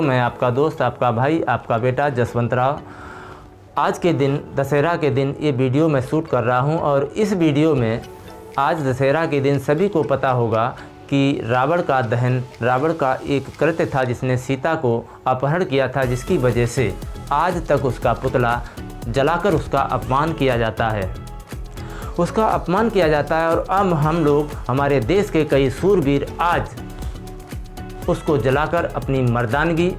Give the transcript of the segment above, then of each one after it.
मैं आपका दोस्त, आपका भाई, आपका बेटा जसवंत राव। आज के दिन, दशहरा के दिन, ये वीडियो मैं शूट कर रहा हूँ और इस वीडियो में आज दशहरा के दिन सभी को पता होगा कि रावण का दहन, रावण का एक कृत्य था जिसने सीता को अपहरण किया था, जिसकी वजह से आज तक उसका पुतला जलाकर उसका अपमान किया जाता है, उसका अपमान किया जाता है। और अब हम लोग, हमारे देश के कई सूरवीर आज उसको जलाकर अपनी मर्दानगी,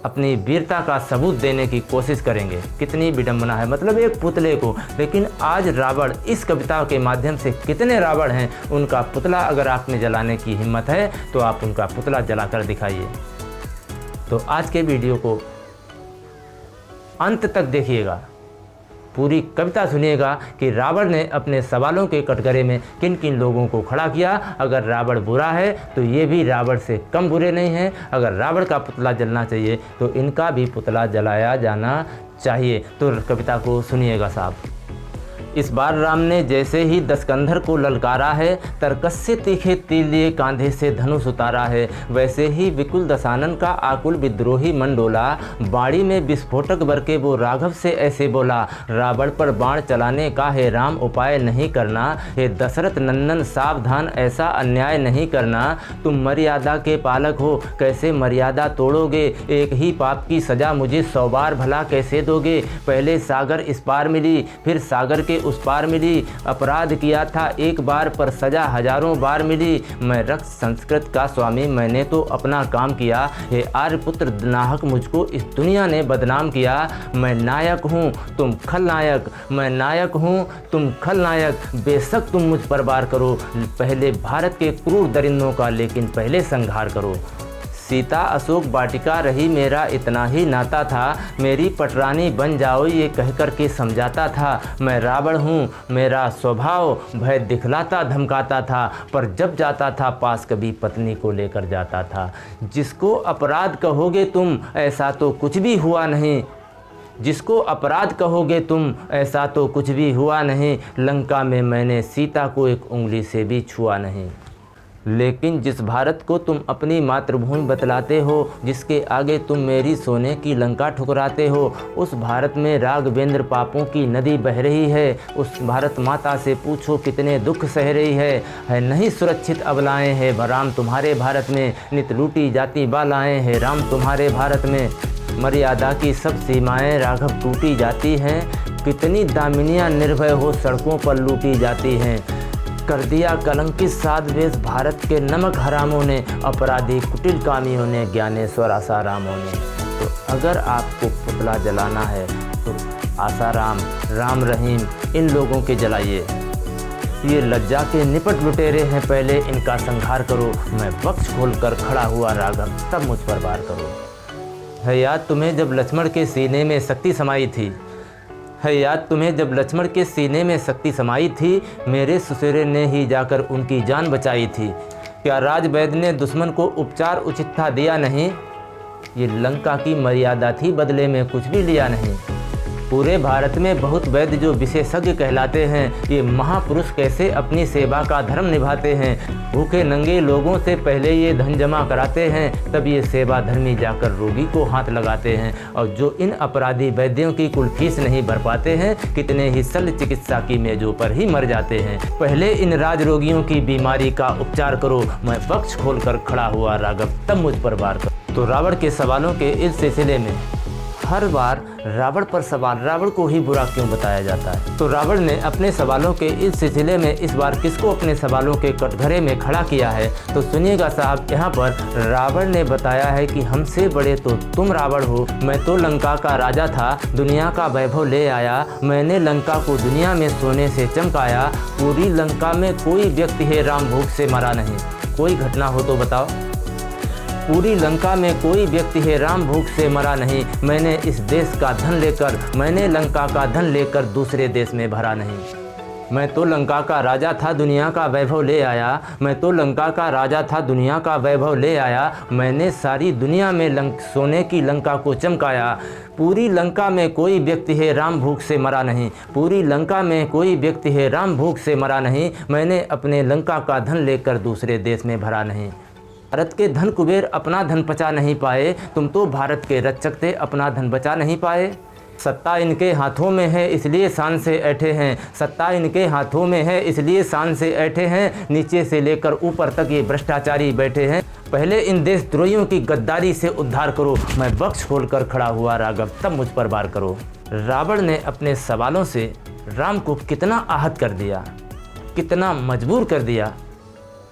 अपनी वीरता का सबूत देने की कोशिश करेंगे। कितनी विडंबना है, मतलब एक पुतले को। लेकिन आज रावण, इस कविता के माध्यम से कितने रावण हैं, उनका पुतला अगर आप में जलाने की हिम्मत है तो आप उनका पुतला जलाकर दिखाइए। तो आज के वीडियो को अंत तक देखिएगा, पूरी कविता सुनिएगा कि रावण ने अपने सवालों के कटघरे में किन किन लोगों को खड़ा किया। अगर रावण बुरा है तो ये भी रावण से कम बुरे नहीं हैं। अगर रावण का पुतला जलना चाहिए तो इनका भी पुतला जलाया जाना चाहिए। तो कविता को सुनिएगा साहब। इस बार राम ने जैसे ही दशकंधर को ललकारा है, तरकस से तीखे तीर लिए कांधे से धनुष उतारा है, वैसे ही विकुल दशानन का आकुल विद्रोही मन डोला, बाड़ी में विस्फोटक बरके वो राघव से ऐसे बोला, रावण पर बाण चलाने का है राम उपाय नहीं करना, हे दशरथ नंदन सावधान ऐसा अन्याय नहीं करना, तुम मर्यादा के पालक हो कैसे मर्यादा तोड़ोगे, एक ही पाप की सजा मुझे 100 बार भला कैसे दोगे, पहले सागर इस पार मिली फिर सागर के उस पार मिली, अपराध किया था एक बार पर सजा हजारों बार मिली, मैं रक्त संस्कृत का स्वामी मैंने तो अपना काम किया, हे आर्यपुत्र नाहक मुझको इस दुनिया ने बदनाम किया, मैं नायक हूँ तुम खलनायक, मैं नायक हूँ तुम खलनायक, बेशक तुम मुझ पर वार करो, पहले भारत के क्रूर दरिंदों का लेकिन पहले संहार करो। सीता अशोक वाटिका रही मेरा इतना ही नाता था, मेरी पटरानी बन जाओ ये कहकर के समझाता था, मैं रावण हूँ मेरा स्वभाव भय दिखलाता धमकाता था, पर जब जाता था पास कभी पत्नी को लेकर जाता था, जिसको अपराध कहोगे तुम ऐसा तो कुछ भी हुआ नहीं, जिसको अपराध कहोगे तुम ऐसा तो कुछ भी हुआ नहीं, लंका में मैंने सीता को एक उंगली से भी छुआ नहीं। लेकिन जिस भारत को तुम अपनी मातृभूमि बतलाते हो, जिसके आगे तुम मेरी सोने की लंका ठुकराते हो, उस भारत में राघवेंद्र पापों की नदी बह रही है, उस भारत माता से पूछो कितने दुख सह रही है नहीं सुरक्षित अबलाएं हैं राम तुम्हारे भारत में, नित लूटी जाती बालाएं हैं राम तुम्हारे भारत में, मर्यादा की सब सीमाएं राघव टूटी जाती हैं, कितनी दामिनियां निर्भय हो सड़कों पर लूटी जाती हैं, कर दिया कलंकित साधवेश भारत के नमक हरामों ने, अपराधी कुटिल कामियों ने, ज्ञानेश्वर आसारामों ने। तो अगर आपको पुतला जलाना है तो आसाराम, राम रहीम, इन लोगों के जलाइए। ये लज्जा के निपट लुटेरे हैं, पहले इनका संहार करो, मैं बख्श खोल कर खड़ा हुआ राघव तब मुझ पर वार करो। है याद तुम्हें जब लक्ष्मण के सीने में शक्ति समाई थी, है याद तुम्हें जब लक्ष्मण के सीने में शक्ति समाई थी, मेरे ससुरे ने ही जाकर उनकी जान बचाई थी, क्या राजवैद्य ने दुश्मन को उपचार उचित था दिया नहीं, ये लंका की मर्यादा थी बदले में कुछ भी लिया नहीं। पूरे भारत में बहुत वैद्य जो विशेषज्ञ कहलाते हैं, ये महापुरुष कैसे अपनी सेवा का धर्म निभाते हैं, भूखे नंगे लोगों से पहले ये धन जमा कराते हैं, तब ये सेवा धर्मी जाकर रोगी को हाथ लगाते हैं, और जो इन अपराधी वैद्यों की कुल फीस नहीं भर पाते हैं, कितने ही शल्य चिकित्सा की मेजों पर ही मर जाते हैं, पहले इन राज रोगियों की बीमारी का उपचार करो, मैं बख्श खोल कर खड़ा हुआ राघव तब मुझ पर वार करो। तो रावण के सवालों के इस सिलसिले में हर बार रावण पर सवाल, रावण को ही बुरा क्यों बताया जाता है। तो रावण ने अपने सवालों के इस सिलसिले में इस बार किसको अपने सवालों के कटघरे में खड़ा किया है, तो सुनिएगा साहब। यहाँ पर रावण ने बताया है कि हमसे बड़े तो तुम रावण हो, मैं तो लंका का राजा था, दुनिया का वैभव ले आया, मैंने लंका को दुनिया में सोने से चमकाया, पूरी लंका में कोई व्यक्ति है राम भूख से मरा नहीं। कोई घटना हो तो बताओ, पूरी लंका में कोई व्यक्ति है राम भूख से मरा नहीं, मैंने इस देश का धन लेकर, मैंने लंका का धन लेकर दूसरे देश में भरा नहीं, मैं तो लंका का राजा था दुनिया का वैभव ले आया, मैं तो लंका का राजा था दुनिया का वैभव ले आया, मैंने सारी दुनिया में सोने की लंका को चमकाया, पूरी लंका में कोई व्यक्ति है राम भूख से मरा नहीं, पूरी लंका में कोई व्यक्ति है राम भूख से मरा नहीं, मैंने अपने लंका का धन लेकर दूसरे देश में भरा नहीं। भारत के धन कुबेर अपना धन बचा नहीं पाए, तुम तो भारत के रक्षक थे, अपना धन बचा नहीं पाए। सत्ता इनके हाथों में है इसलिए शान से ऐठे हैं, सत्ता इनके हाथों में है इसलिए शान से ऐठे हैं, नीचे से लेकर ऊपर तक ये भ्रष्टाचारी बैठे हैं। पहले इन देशद्रोहियों की गद्दारी से उद्धार करो, मैं बख्श खोल कर खड़ा हुआ राघव, तब मुझ पर वार करो। रावण ने अपने सवालों से राम को कितना आहत कर दिया, कितना मजबूर कर दिया,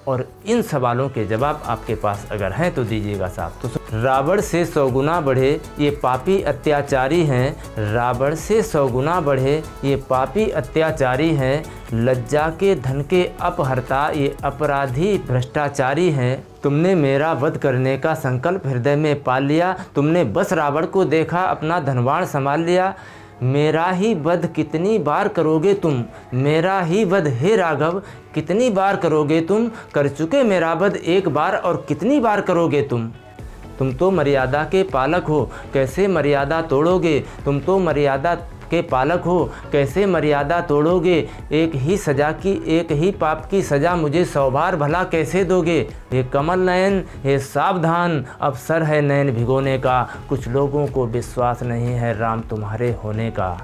और इन सवालों के जवाब आपके पास अगर हैं तो दीजिएगा साहब। तो रावण से 100 गुना बढ़े ये पापी अत्याचारी हैं, रावण से 100 गुना बढ़े ये पापी अत्याचारी हैं, लज्जा के धन के अपहर्ता ये अपराधी भ्रष्टाचारी हैं। तुमने मेरा वध करने का संकल्प हृदय में पाल लिया, तुमने बस रावण को देखा अपना धनवान संभाल लिया। मेरा ही वध कितनी बार करोगे तुम, मेरा ही वध हे राघव कितनी बार करोगे तुम, कर चुके मेरा वध एक बार और कितनी बार करोगे तुम तो मर्यादा के पालक हो कैसे मर्यादा तोड़ोगे, तुम तो मर्यादा के पालक हो कैसे मर्यादा तोड़ोगे, एक ही सज़ा की एक ही पाप की सज़ा मुझे 100 बार भला कैसे दोगे। हे कमल नयन हे सावधान अवसर है नयन भिगोने का, कुछ लोगों को विश्वास नहीं है राम तुम्हारे होने का,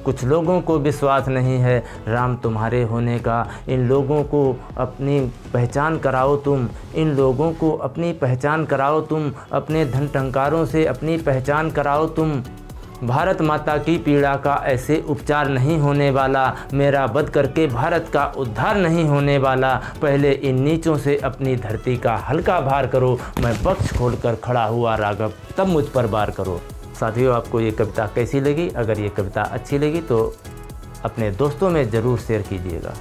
कुछ लोगों को विश्वास नहीं है राम तुम्हारे होने का। इन लोगों को अपनी पहचान कराओ तुम, इन लोगों को अपनी पहचान कराओ तुम, अपने धन टंकारों से अपनी पहचान कराओ तुम। भारत माता की पीड़ा का ऐसे उपचार नहीं होने वाला, मेरा वध करके भारत का उद्धार नहीं होने वाला। पहले इन नीचों से अपनी धरती का हल्का भार करो, मैं बख्श खोल कर खड़ा हुआ राघव, तब मुझ पर वार करो। साथियों, आपको ये कविता कैसी लगी? अगर ये कविता अच्छी लगी तो अपने दोस्तों में ज़रूर शेयर कीजिएगा।